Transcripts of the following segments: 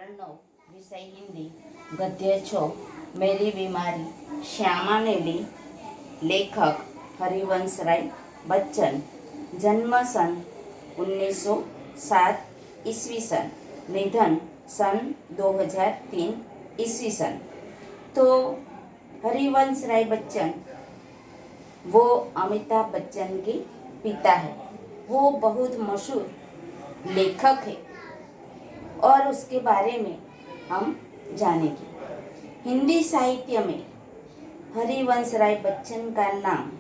ધોરણ 9 વિષય હિન્દી ગદ્ય 6 मेरी बीमारी श्यामा नेली लेखक हरिवंशराय बच्चन जन्म सन 1907 ईस्वी सन निधन सन 2003 ईस्वी सन। तो हरिवंशराय बच्चन वो अमिताभ बच्चन के पिता है। वो बहुत मशहूर लेखक है और उसके बारे में हम जानेंगे। हिंदी साहित्य में हरिवंशराय बच्चन का नाम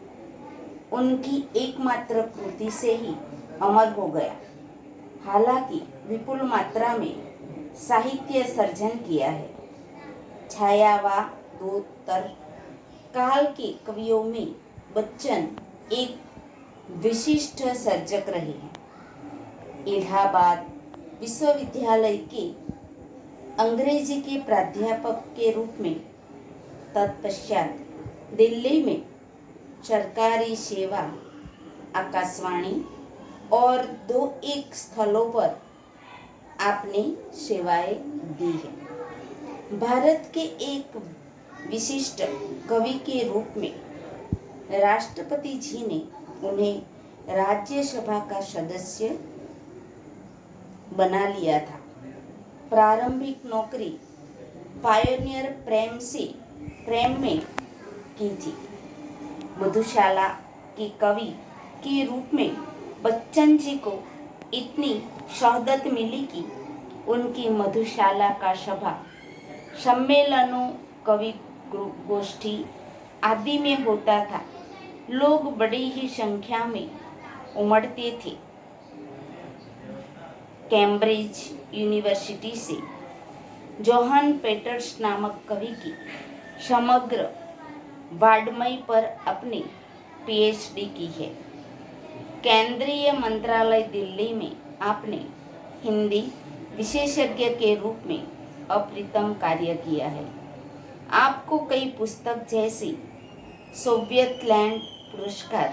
उनकी एकमात्र कृति से ही अमर हो गया। हालांकि विपुल मात्रा में साहित्य सर्जन किया है। छायावादोत्तर काल के कवियों में बच्चन एक विशिष्ट सर्जक रहे हैं। इलाहाबाद विश्वविद्यालय के अंग्रेजी के प्राध्यापक के रूप में, तत्पश्चात दिल्ली में सरकारी सेवा, आकाशवाणी और 2-1 स्थलों पर आपने सेवाएं दी है। भारत के एक विशिष्ट कवि के रूप में राष्ट्रपति जी ने उन्हें राज्यसभा का सदस्य बना लिया था। प्रारंभिक नौकरी पायोनियर प्रेम में की थी। मधुशाला के कवि के रूप में बच्चन जी को इतनी शोहरत मिली कि उनकी मधुशाला का सभा सम्मेलनों, कवि गोष्ठी आदि में होता था। लोग बड़ी ही संख्या में उमड़ते थे। कैम्ब्रिज यूनिवर्सिटी से जोहन पेटर्स नामक कवि की समग्र वाङ्मय पर अपनी पीएचडी की है। केंद्रीय मंत्रालय दिल्ली में आपने हिंदी विशेषज्ञ के रूप में अप्रतिम कार्य किया है। आपको कई पुस्तक जैसी सोवियत लैंड पुरस्कार,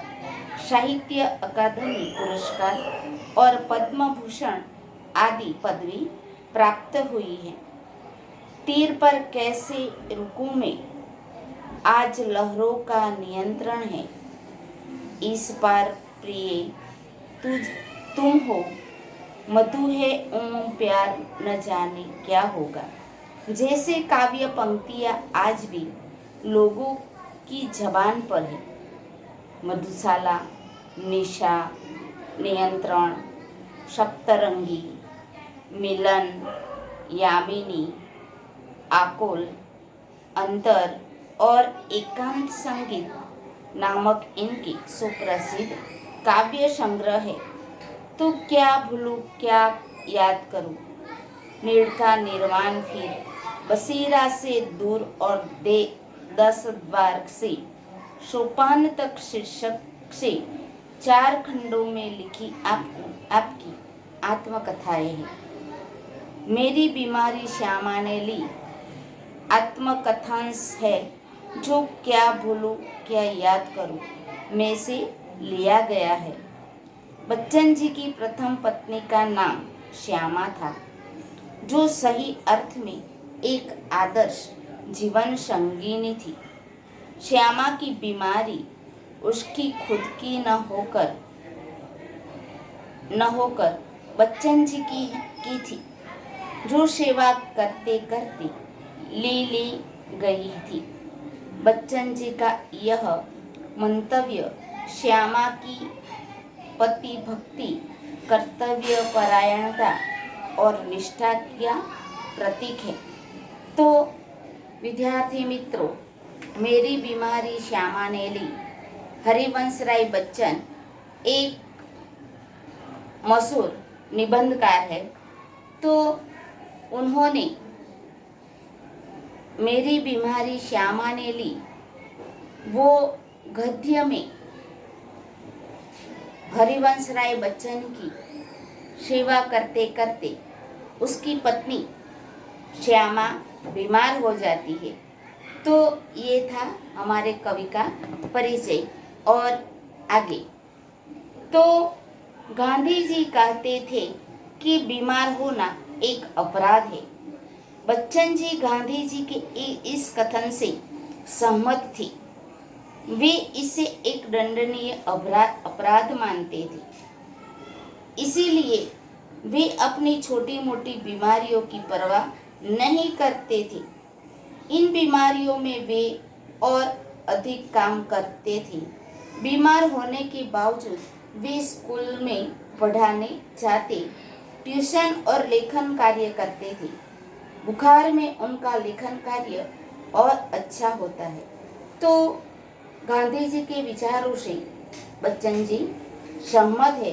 साहित्य अकादमी पुरस्कार और पद्म भूषण आदि पदवी प्राप्त हुई है। तीर पर कैसे रुकूं में, आज लहरों का नियंत्रण है, इस पार प्रिय तुम हो, मधु है प्यार न जाने क्या होगा जैसे काव्य पंक्तियां आज भी लोगों की जबान पर है। मधुशाला, निशा, नियंत्रण, सप्तरंगी, मिलन, यामिनी, आकोल, अंतर और एकांत संगीत नामक इनकी सुप्रसिद्ध काव्य संग्रह है। तो क्या भूलूं क्या याद करूं, नीड़ का निर्वाण फिर बसीरा से दूर और 10 द्वार से सोपान तक शीर्षक से 4 खंडों में लिखी आपकी आत्मकथाएं हैं। मेरी बीमारी श्यामा ने ली आत्मकथांश है जो क्या भूलूं क्या याद करूं में से लिया गया है। बच्चन जी की प्रथम पत्नी का नाम श्यामा था, जो सही अर्थ में एक आदर्श जीवन संगिनी थी। श्यामा की बीमारी उसकी खुद की न होकर बच्चन जी की थी, जो सेवा करते करते ली गई थी। बच्चन जी का यह मंतव्य श्यामा की पति भक्ति, कर्तव्य परायणता और निष्ठा का प्रतीक है। तो विद्यार्थी मित्रों, मेरी बीमारी श्यामा ने ली हरिवंशराय बच्चन एक मशहूर निबंधकार है। तो उन्होंने मेरी बीमारी श्यामा ने ली वो गद्य में हरिवंशराय बच्चन की सेवा करते करते उसकी पत्नी श्यामा बीमार हो जाती है। तो ये था हमारे कवि का परिचय। और आगे तो गांधी जी कहते थे कि बीमार होना एक अपराध है। बच्चन जी गांधी जी के इस कथन से सहमत थे। वे इसे एक दंडनीय अपराध मानते थे। इसीलिए वे अपनी छोटी मोटी बीमारियों की परवाह नहीं करते थे। इन बीमारियों में वे और अधिक काम करते थे। बीमार होने के बावजूद वे स्कूल में पढ़ाने जाते, ट्यूशन और लेखन कार्य करते थे। बुखार में उनका लेखन कार्य और अच्छा होता है। तो गांधी जी के विचारों से बच्चन जी सहमत है